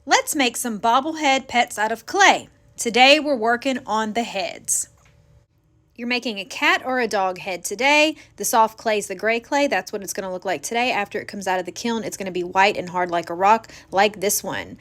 Let's make some bobblehead pets out of clay. Today we're working on the heads. You're making a cat or a dog head today. The soft clay is the gray clay. That's what it's going to look like today. After it comes out of the kiln, it's going to be white and hard like a rock, like this one.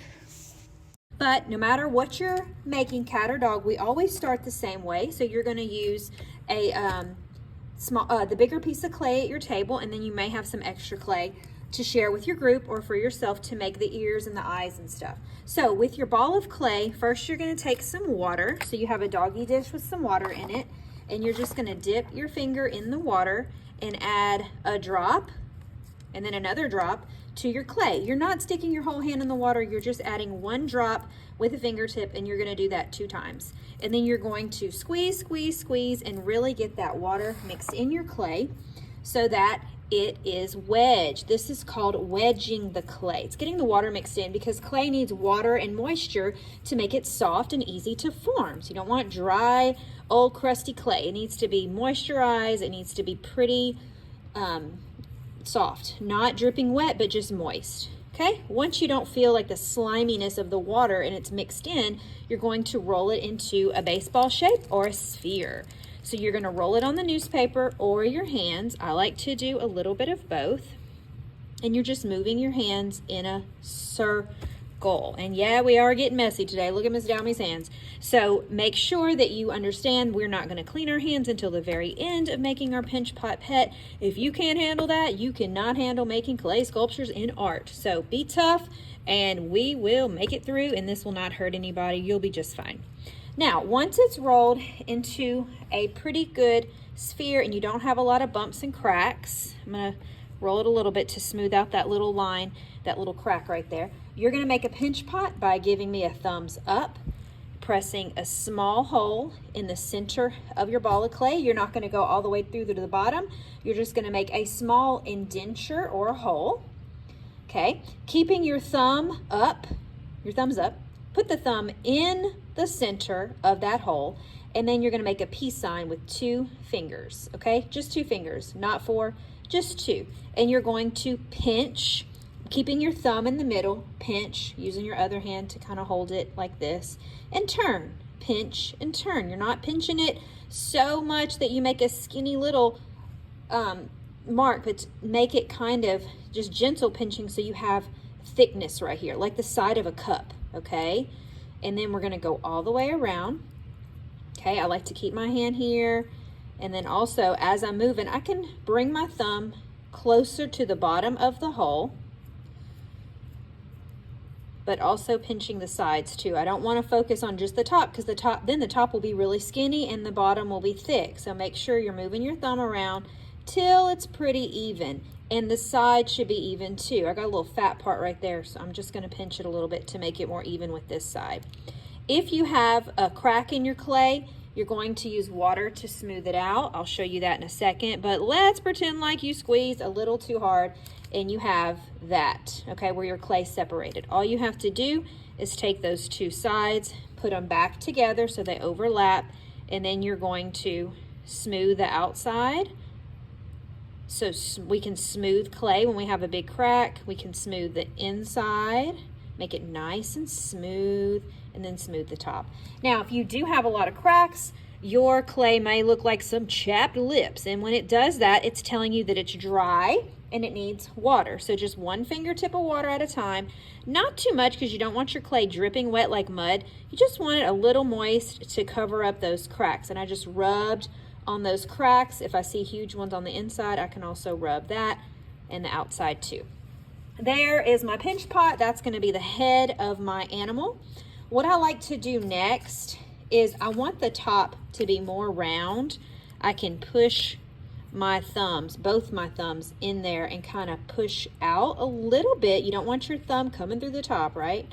But no matter what you're making, cat or dog, we always start the same way. So you're going to use the bigger piece of clay at your table, and then you may have some extra clay to share with your group or for yourself to make the ears and the eyes and stuff. So with your ball of clay, first you're going to take some water. So you have a doggy dish with some water in it, and you're just going to dip your finger in the water and add a drop and then another drop to your clay. You're not sticking your whole hand in the water, you're just adding one drop with a fingertip, and you're going to do that 2 times. And then you're going to squeeze, squeeze, squeeze, and really get that water mixed in your clay so that it is wedged. This is called wedging the clay. It's getting the water mixed in because clay needs water and moisture to make it soft and easy to form. So you don't want dry, old, crusty clay. It needs to be moisturized. It needs to be pretty soft, not dripping wet, but just moist. Okay, once you don't feel like the sliminess of the water and it's mixed in, you're going to roll it into a baseball shape or a sphere. So you're going to roll it on the newspaper or your hands. I like to do a little bit of both. And you're just moving your hands in a circle. And yeah, we are getting messy today. Look at Miss Downey's hands. So make sure that you understand we're not going to clean our hands until the very end of making our pinch pot pet. If you can't handle that, you cannot handle making clay sculptures in art. So be tough and we will make it through, and this will not hurt anybody. You'll be just fine. Now, once it's rolled into a pretty good sphere and you don't have a lot of bumps and cracks, I'm going to roll it a little bit to smooth out that little line, that little crack right there. You're going to make a pinch pot by giving me a thumbs up, pressing a small hole in the center of your ball of clay. You're not going to go all the way through to the bottom. You're just going to make a small indenture or a hole. Okay, keeping your thumbs up, put the thumb in the center of that hole, and then you're going to make a peace sign with 2 fingers. Okay, just 2 fingers, not 4, just 2. And you're going to pinch, keeping your thumb in the middle, pinch, using your other hand to kind of hold it like this, and turn, pinch and turn. You're not pinching it so much that you make a skinny little mark, but make it kind of just gentle pinching so you have thickness right here, like the side of a cup. Okay, and then we're going to go all the way around. Okay, I like to keep my hand here, and then also as I'm moving, I can bring my thumb closer to the bottom of the hole, but also pinching the sides too. I don't want to focus on just the top, because the top will be really skinny and the bottom will be thick. So make sure you're moving your thumb around till it's pretty even. And the side should be even too. I got a little fat part right there, so I'm just going to pinch it a little bit to make it more even with this side. If you have a crack in your clay, you're going to use water to smooth it out. I'll show you that in a second, but let's pretend like you squeezed a little too hard and you have that, okay, where your clay separated. All you have to do is take those 2 sides, put them back together so they overlap, and then you're going to smooth the outside. So we can smooth clay when we have a big crack. We can smooth the inside, make it nice and smooth, and then smooth the top. Now, if you do have a lot of cracks, your clay may look like some chapped lips. And when it does that, it's telling you that it's dry and it needs water. So just 1 fingertip of water at a time. Not too much, because you don't want your clay dripping wet like mud. You just want it a little moist to cover up those cracks. And I just rubbed on those cracks. If I see huge ones on the inside, I can also rub that and the outside too. There is my pinch pot. That's going to be the head of my animal. What I like to do next is I want the top to be more round. I can push my thumbs, both my thumbs, in there and kind of push out a little bit. You don't want your thumb coming through the top, right?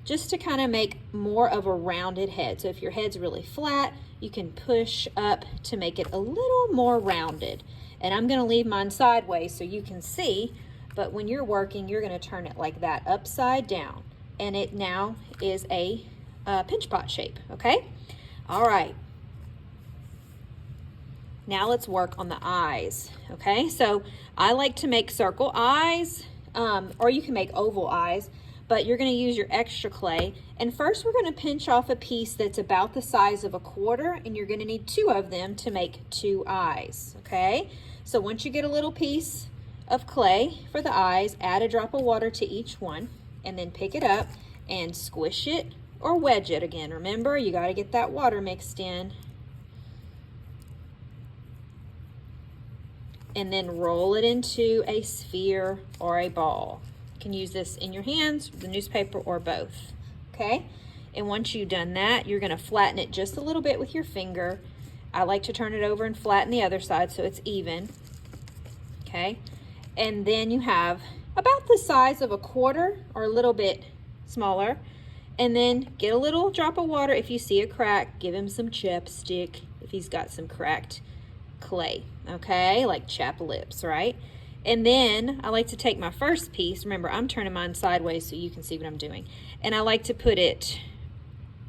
Just to kind of make more of a rounded head. So if your head's really flat, you can push up to make it a little more rounded. And I'm going to leave mine sideways so you can see, but when you're working, you're going to turn it like that, upside down. And it now is a pinch pot shape, okay? All right. Now let's work on the eyes, okay? So I like to make circle eyes, or you can make oval eyes, but you're going to use your extra clay. And first we're going to pinch off a piece that's about the size of a quarter, and you're going to need 2 of them to make 2 eyes, okay? So once you get a little piece of clay for the eyes, add a drop of water to each one, and then pick it up and squish it or wedge it again. Remember, you got to get that water mixed in. And then roll it into a sphere or a ball. You can use this in your hands, the newspaper, or both, okay? And once you've done that, you're gonna flatten it just a little bit with your finger. I like to turn it over and flatten the other side so it's even, okay? And then you have about the size of a quarter or a little bit smaller. And then get a little drop of water. If you see a crack, give him some chapstick if he's got some cracked clay, okay? Like chap lips, right? And then I like to take my first piece. Remember, I'm turning mine sideways so you can see what I'm doing. And I like to put it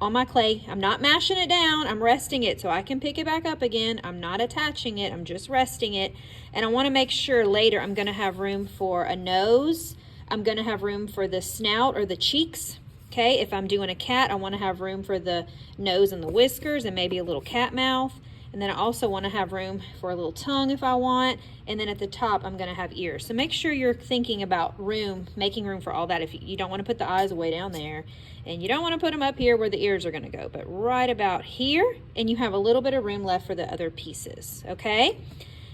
on my clay. I'm not mashing it down. I'm resting it so I can pick it back up again. I'm not attaching it. I'm just resting it. And I want to make sure later I'm going to have room for a nose. I'm going to have room for the snout or the cheeks. Okay, if I'm doing a cat, I want to have room for the nose and the whiskers and maybe a little cat mouth. And then I also want to have room for a little tongue if I want. And then at the top, I'm going to have ears. So make sure you're thinking about room, making room for all that. If you don't want to put the eyes way down there, and you don't want to put them up here where the ears are going to go, but right about here, and you have a little bit of room left for the other pieces, okay?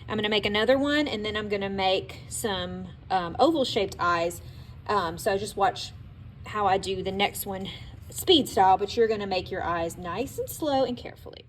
I'm going to make another one, and then I'm going to make some oval-shaped eyes. So just watch how I do the next one speed style, but you're going to make your eyes nice and slow and carefully.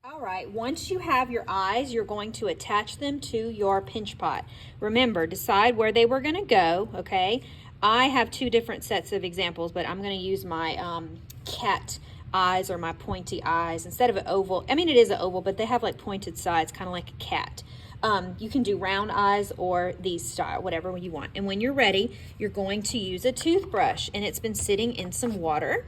All right, once you have your eyes, you're going to attach them to your pinch pot. Remember, decide where they were going to go, okay? I have 2 different sets of examples, but I'm going to use my cat eyes or my pointy eyes instead of an oval. I mean, it is an oval, but they have like pointed sides, kind of like a cat. You can do round eyes or these style, whatever you want. And when you're ready, you're going to use a toothbrush, and it's been sitting in some water.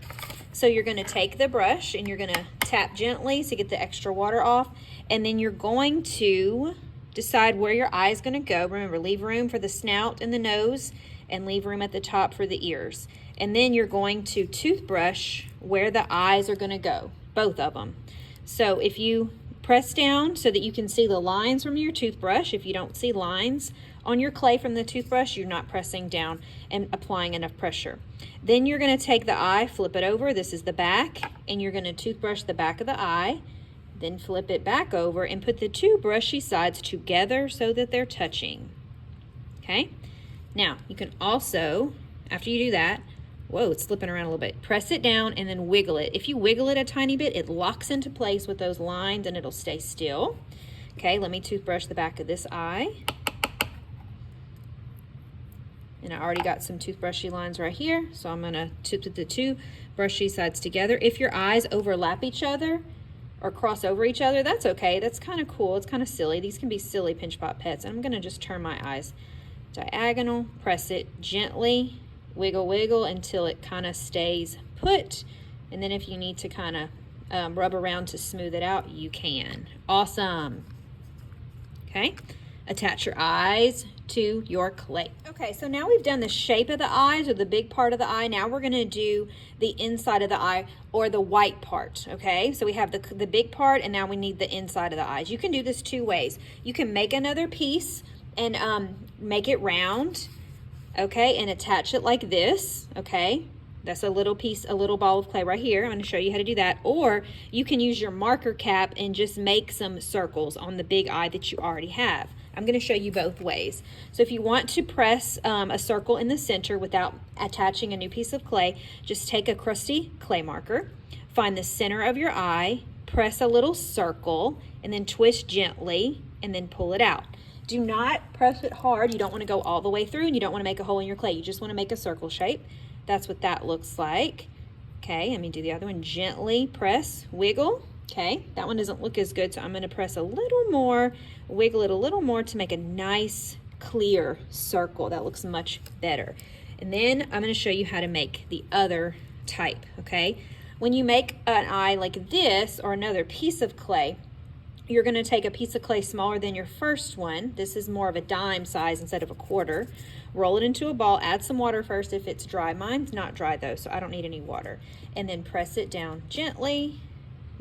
So you're going to take the brush and you're going to tap gently to get the extra water off. And then you're going to decide where your eye is going to go. Remember, leave room for the snout and the nose, and leave room at the top for the ears. And then you're going to toothbrush where the eyes are going to go, both of them. So if you press down so that you can see the lines from your toothbrush, if you don't see lines on your clay from the toothbrush, you're not pressing down and applying enough pressure. Then you're going to take the eye, flip it over. This is the back, and you're going to toothbrush the back of the eye. Then flip it back over and put the 2 brushy sides together so that they're touching. Okay? Now, you can also, after you do that, whoa, it's slipping around a little bit. Press it down and then wiggle it. If you wiggle it a tiny bit, it locks into place with those lines and it'll stay still. Okay, let me toothbrush the back of this eye. And I already got some toothbrushy lines right here, so I'm gonna put the 2 brushy sides together. If your eyes overlap each other or cross over each other, that's okay. That's kind of cool. It's kind of silly. These can be silly pinch pot pets. I'm gonna just turn my eyes diagonal, press it gently, wiggle, wiggle until it kind of stays put. And then if you need to kind of rub around to smooth it out, you can. Awesome. Okay, attach your eyes to your clay. Okay, so now we've done the shape of the eyes, or the big part of the eye. Now we're gonna do the inside of the eye, or the white part, okay? So we have the big part, and now we need the inside of the eyes. You can do this 2 ways. You can make another piece and make it round, okay, and attach it like this, okay? That's a little piece, a little ball of clay right here. I'm going to show you how to do that. Or you can use your marker cap and just make some circles on the big eye that you already have. I'm going to show you both ways. So if you want to press a circle in the center without attaching a new piece of clay, just take a crusty clay marker, find the center of your eye, press a little circle, and then twist gently, and then pull it out. Do not press it hard. You don't want to go all the way through, and you don't want to make a hole in your clay. You just want to make a circle shape. That's what that looks like. Okay, let me do the other one. Gently press, wiggle. Okay, that one doesn't look as good, so I'm going to press a little more, wiggle it a little more to make a nice, clear circle. That looks much better. And then I'm going to show you how to make the other type, okay? When you make an eye like this or another piece of clay, you're going to take a piece of clay smaller than your first one. This is more of a dime size instead of a quarter. Roll it into a ball, add some water first if it's dry. Mine's not dry though, so I don't need any water. And then press it down gently.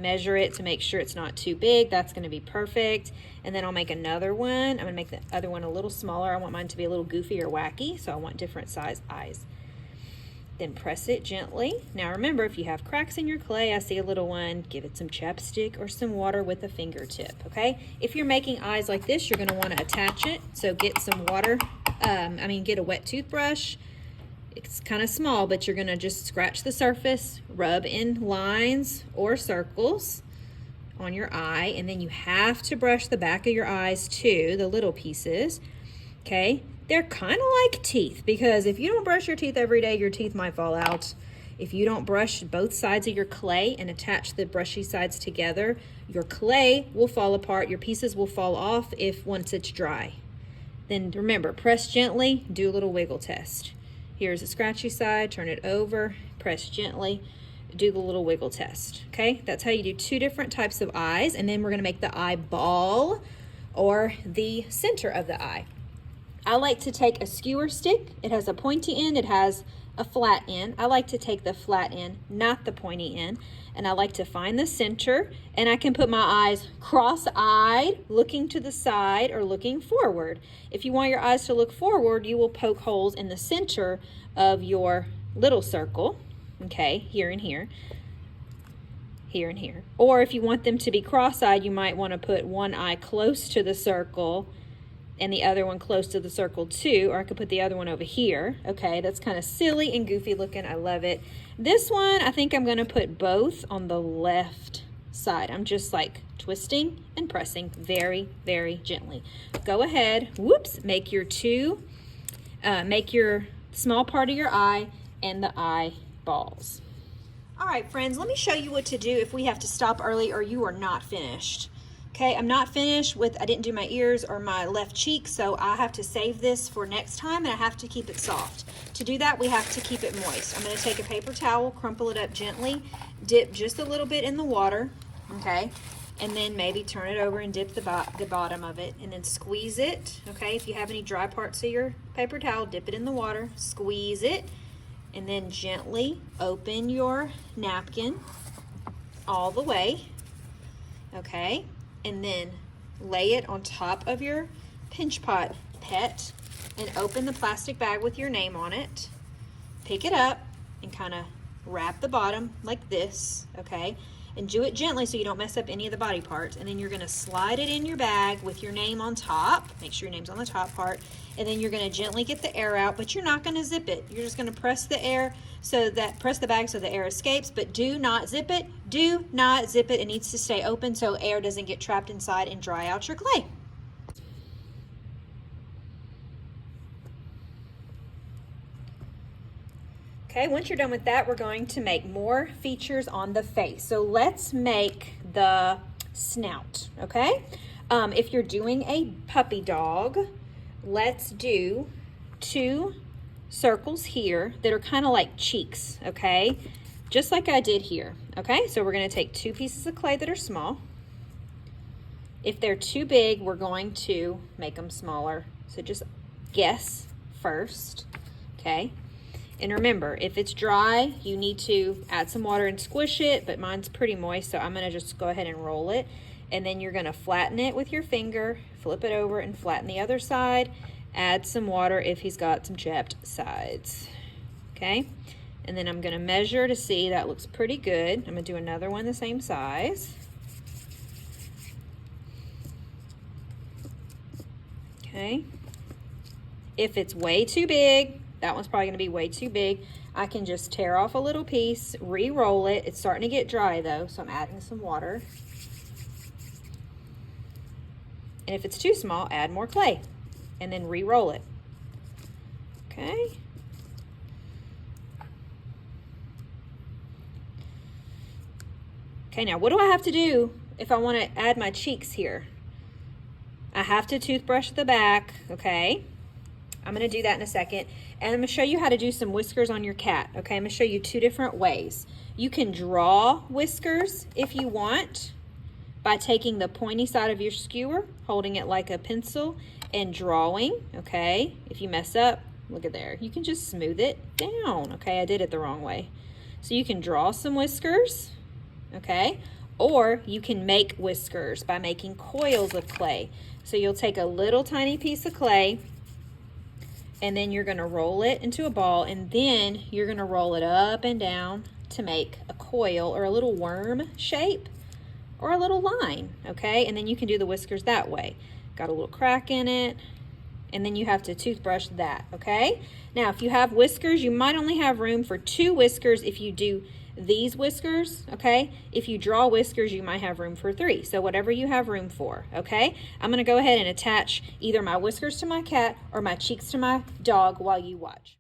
Measure it to make sure it's not too big. That's going to be perfect. And then I'll make another one. I'm going to make the other one a little smaller. I want mine to be a little goofy or wacky, so I want different size eyes. Then press it gently. Now remember, if you have cracks in your clay, I see a little one, give it some chapstick or some water with a fingertip, okay? If you're making eyes like this, you're going to want to attach it. So get some water, get a wet toothbrush. It's kind of small, but you're going to just scratch the surface, rub in lines or circles on your eye, and then you have to brush the back of your eyes too, the little pieces, okay? They're kind of like teeth, because if you don't brush your teeth every day, your teeth might fall out. If you don't brush both sides of your clay and attach the brushy sides together, your clay will fall apart, your pieces will fall off once it's dry. Then remember, press gently, do a little wiggle test. Here's the scratchy side, turn it over, press gently, do the little wiggle test, okay? That's how you do two different types of eyes, and then we're gonna make the eyeball or the center of the eye. I like to take a skewer stick. It has a pointy end, it has a flat end. I like to take the flat end, not the pointy end, and I like to find the center, and I can put my eyes cross-eyed, looking to the side or looking forward. If you want your eyes to look forward, you will poke holes in the center of your little circle, okay, here and here, here and here. Or if you want them to be cross-eyed, you might want to put one eye close to the circle and the other one close to the circle too, or I could put the other one over here. Okay, that's kind of silly and goofy looking. I love it. This one, I think I'm gonna put both on the left side. I'm just like twisting and pressing very, very gently. Go ahead, whoops, make your small part of your eye and the eyeballs. All right, friends, let me show you what to do if we have to stop early or you are not finished. Okay, I'm not finished I didn't do my ears or my left cheek, so I have to save this for next time, and I have to keep it soft. To do that, we have to keep it moist. I'm going to take a paper towel, crumple it up gently, dip just a little bit in the water, okay, and then maybe turn it over and dip the bottom of it, and then squeeze it, okay? If you have any dry parts of your paper towel, dip it in the water, squeeze it, and then gently open your napkin all the way, okay? And then lay it on top of your pinch pot pet and open the plastic bag with your name on it. Pick it up and kind of wrap the bottom like this, okay? And do it gently so you don't mess up any of the body parts. And then you're gonna slide it in your bag with your name on top. Make sure your name's on the top part. And then you're gonna gently get the air out, but you're not gonna zip it. You're just gonna press the bag so the air escapes, but do not zip it. Do not zip it. It needs to stay open so air doesn't get trapped inside and dry out your clay. Okay, once you're done with that, we're going to make more features on the face. So let's make the snout, okay? If you're doing a puppy dog, let's do 2 circles here that are kind of like cheeks, okay? Just like I did here, okay? So we're gonna take 2 pieces of clay that are small. If they're too big, we're going to make them smaller. So just guess first, okay? And remember, if it's dry, you need to add some water and squish it, but mine's pretty moist, so I'm gonna just go ahead and roll it. And then you're gonna flatten it with your finger, flip it over and flatten the other side, add some water if he's got some chapped sides, okay? And then I'm gonna measure to see that looks pretty good. I'm gonna do another one the same size. Okay. If it's way too big, that one's probably gonna be way too big, I can just tear off a little piece, re-roll it. It's starting to get dry though, so I'm adding some water. And if it's too small, add more clay and then re-roll it. Okay. Okay, now what do I have to do if I want to add my cheeks here? I have to toothbrush the back, okay? I'm going to do that in a second. And I'm going to show you how to do some whiskers on your cat, okay? I'm going to show you two different ways. You can draw whiskers if you want by taking the pointy side of your skewer, holding it like a pencil, and drawing, okay? If you mess up, look at there. You can just smooth it down, okay? I did it the wrong way. So you can draw some whiskers, okay? Or you can make whiskers by making coils of clay. So you'll take a little tiny piece of clay, and then you're gonna roll it into a ball, and then you're gonna roll it up and down to make a coil or a little worm shape or a little line, okay? And then you can do the whiskers that way. Got a little crack in it, and then you have to toothbrush that, okay? Now, if you have whiskers, you might only have room for 2 whiskers if you do these whiskers, okay? If you draw whiskers, you might have room for 3. So whatever you have room for, okay? I'm gonna go ahead and attach either my whiskers to my cat or my cheeks to my dog while you watch.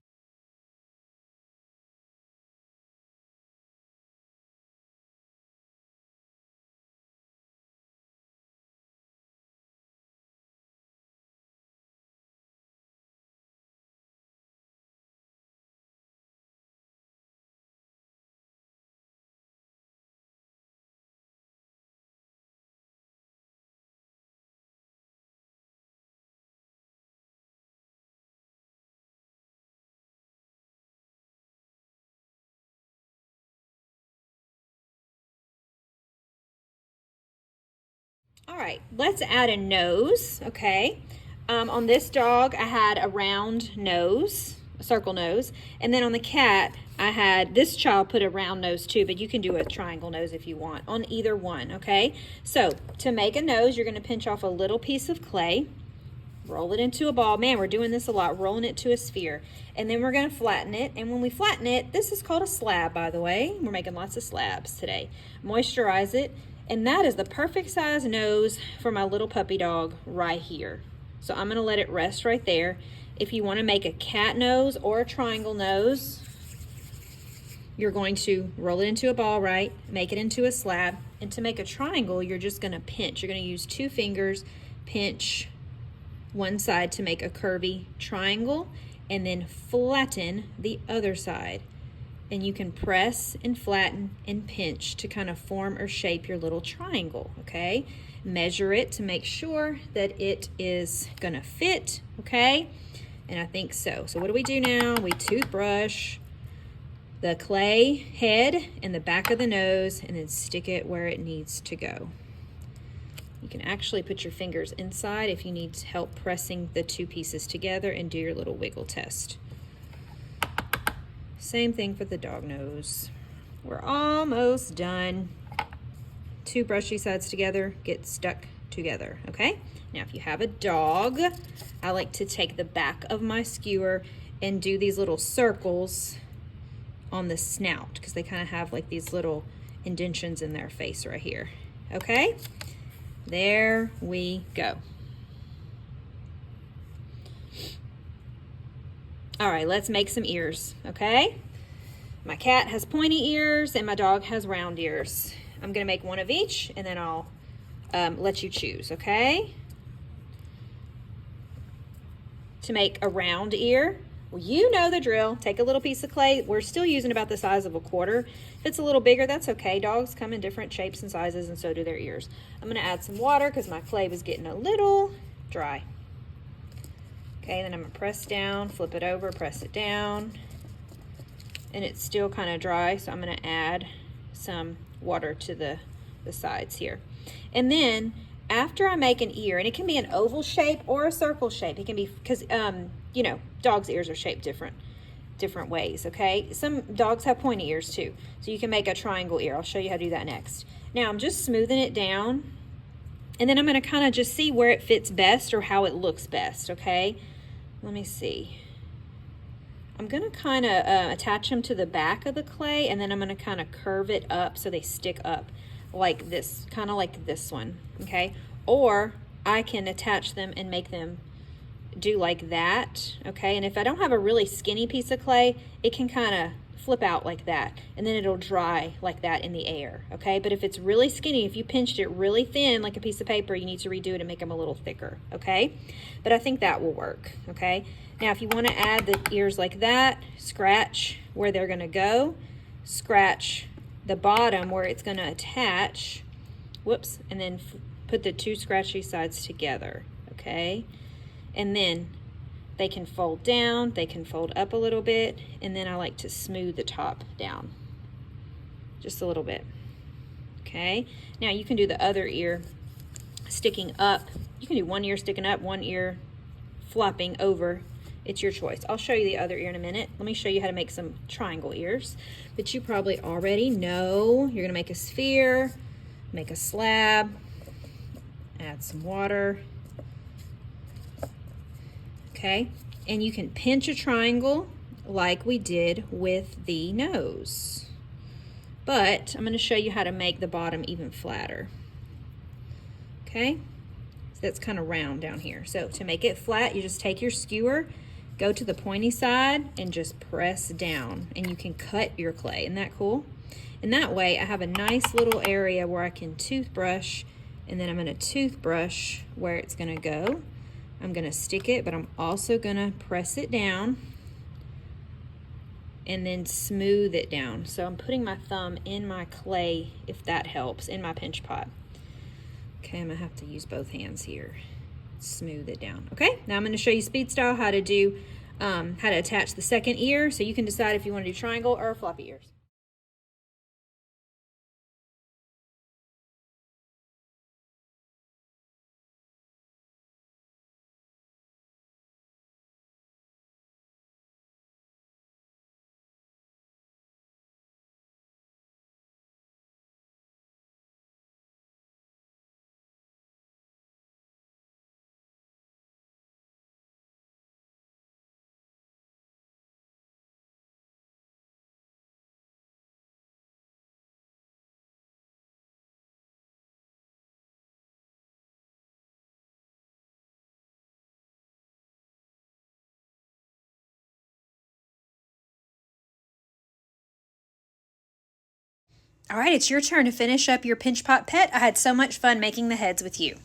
All right, let's add a nose, okay? On this dog, I had a round nose, a circle nose, and then on the cat, I had, this child put a round nose too, but you can do a triangle nose if you want on either one, okay? So to make a nose, you're gonna pinch off a little piece of clay, roll it into a ball. Man, we're doing this a lot, rolling it to a sphere. And then we're gonna flatten it, and when we flatten it, this is called a slab, by the way. We're making lots of slabs today. Moisturize it. And that is the perfect size nose for my little puppy dog right here. So I'm gonna let it rest right there. If you wanna make a cat nose or a triangle nose, you're going to roll it into a ball, right? Make it into a slab. And to make a triangle, you're just gonna pinch. You're gonna use 2 fingers, pinch one side to make a curvy triangle, and then flatten the other side. And you can press and flatten and pinch to kind of form or shape your little triangle, okay? Measure it to make sure that it is gonna fit, okay? And I think so. So what do we do now? We toothbrush the clay head and the back of the nose and then stick it where it needs to go. You can actually put your fingers inside if you need help pressing the 2 pieces together and do your little wiggle test. Same thing for the dog nose. We're almost done. 2 brushy sides together get stuck together, okay? Now if you have a dog, I like to take the back of my skewer and do these little circles on the snout because they kind of have like these little indentions in their face right here, okay? There we go. All right, let's make some ears, okay? My cat has pointy ears and my dog has round ears. I'm gonna make one of each and then I'll let you choose, okay? To make a round ear, well, you know the drill. Take a little piece of clay. We're still using about the size of a quarter. If it's a little bigger, that's okay. Dogs come in different shapes and sizes and so do their ears. I'm gonna add some water because my clay was getting a little dry. Okay, then I'm gonna press down, flip it over, press it down, and it's still kind of dry, so I'm gonna add some water to the sides here. And then after I make an ear, and it can be an oval shape or a circle shape, it can be, because you know, dogs' ears are shaped different ways, okay? Some dogs have pointy ears too, so you can make a triangle ear. I'll show you how to do that next. Now I'm just smoothing it down And then I'm going to kind of just see where it fits best or how it looks best, okay? Let me see. I'm going to kind of attach them to the back of the clay, and then I'm going to kind of curve it up so they stick up like this, kind of like this one, okay? Or I can attach them and make them do like that, okay? And if I don't have a really skinny piece of clay, it can kind of flip out like that, and then it'll dry like that in the air, okay? But if it's really skinny, if you pinched it really thin like a piece of paper, you need to redo it and make them a little thicker, okay? But I think that will work, okay? Now if you want to add the ears like that, scratch where they're going to go, scratch the bottom where it's going to attach, whoops, and then put the two scratchy sides together, okay? And then they can fold down, they can fold up a little bit, and then I like to smooth the top down just a little bit, okay? Now you can do the other ear sticking up. You can do one ear sticking up, one ear flopping over. It's your choice. I'll show you the other ear in a minute. Let me show you how to make some triangle ears, but you probably already know. You're gonna make a sphere, make a slab, add some water, okay? And you can pinch a triangle like we did with the nose. But I'm going to show you how to make the bottom even flatter. Okay? So that's kind of round down here. So to make it flat, you just take your skewer, go to the pointy side, and just press down. And you can cut your clay. Isn't that cool? And that way I have a nice little area where I can toothbrush, and then I'm going to toothbrush where it's going to go. I'm going to stick it, but I'm also going to press it down and then smooth it down. So I'm putting my thumb in my clay, if that helps, in my pinch pot. Okay, I'm going to have to use both hands here. Smooth it down. Okay, now I'm going to show you speed style how to do, how to attach the second ear, so you can decide if you want to do triangle or floppy ears. All right, it's your turn to finish up your pinch pot pet. I had so much fun making the heads with you.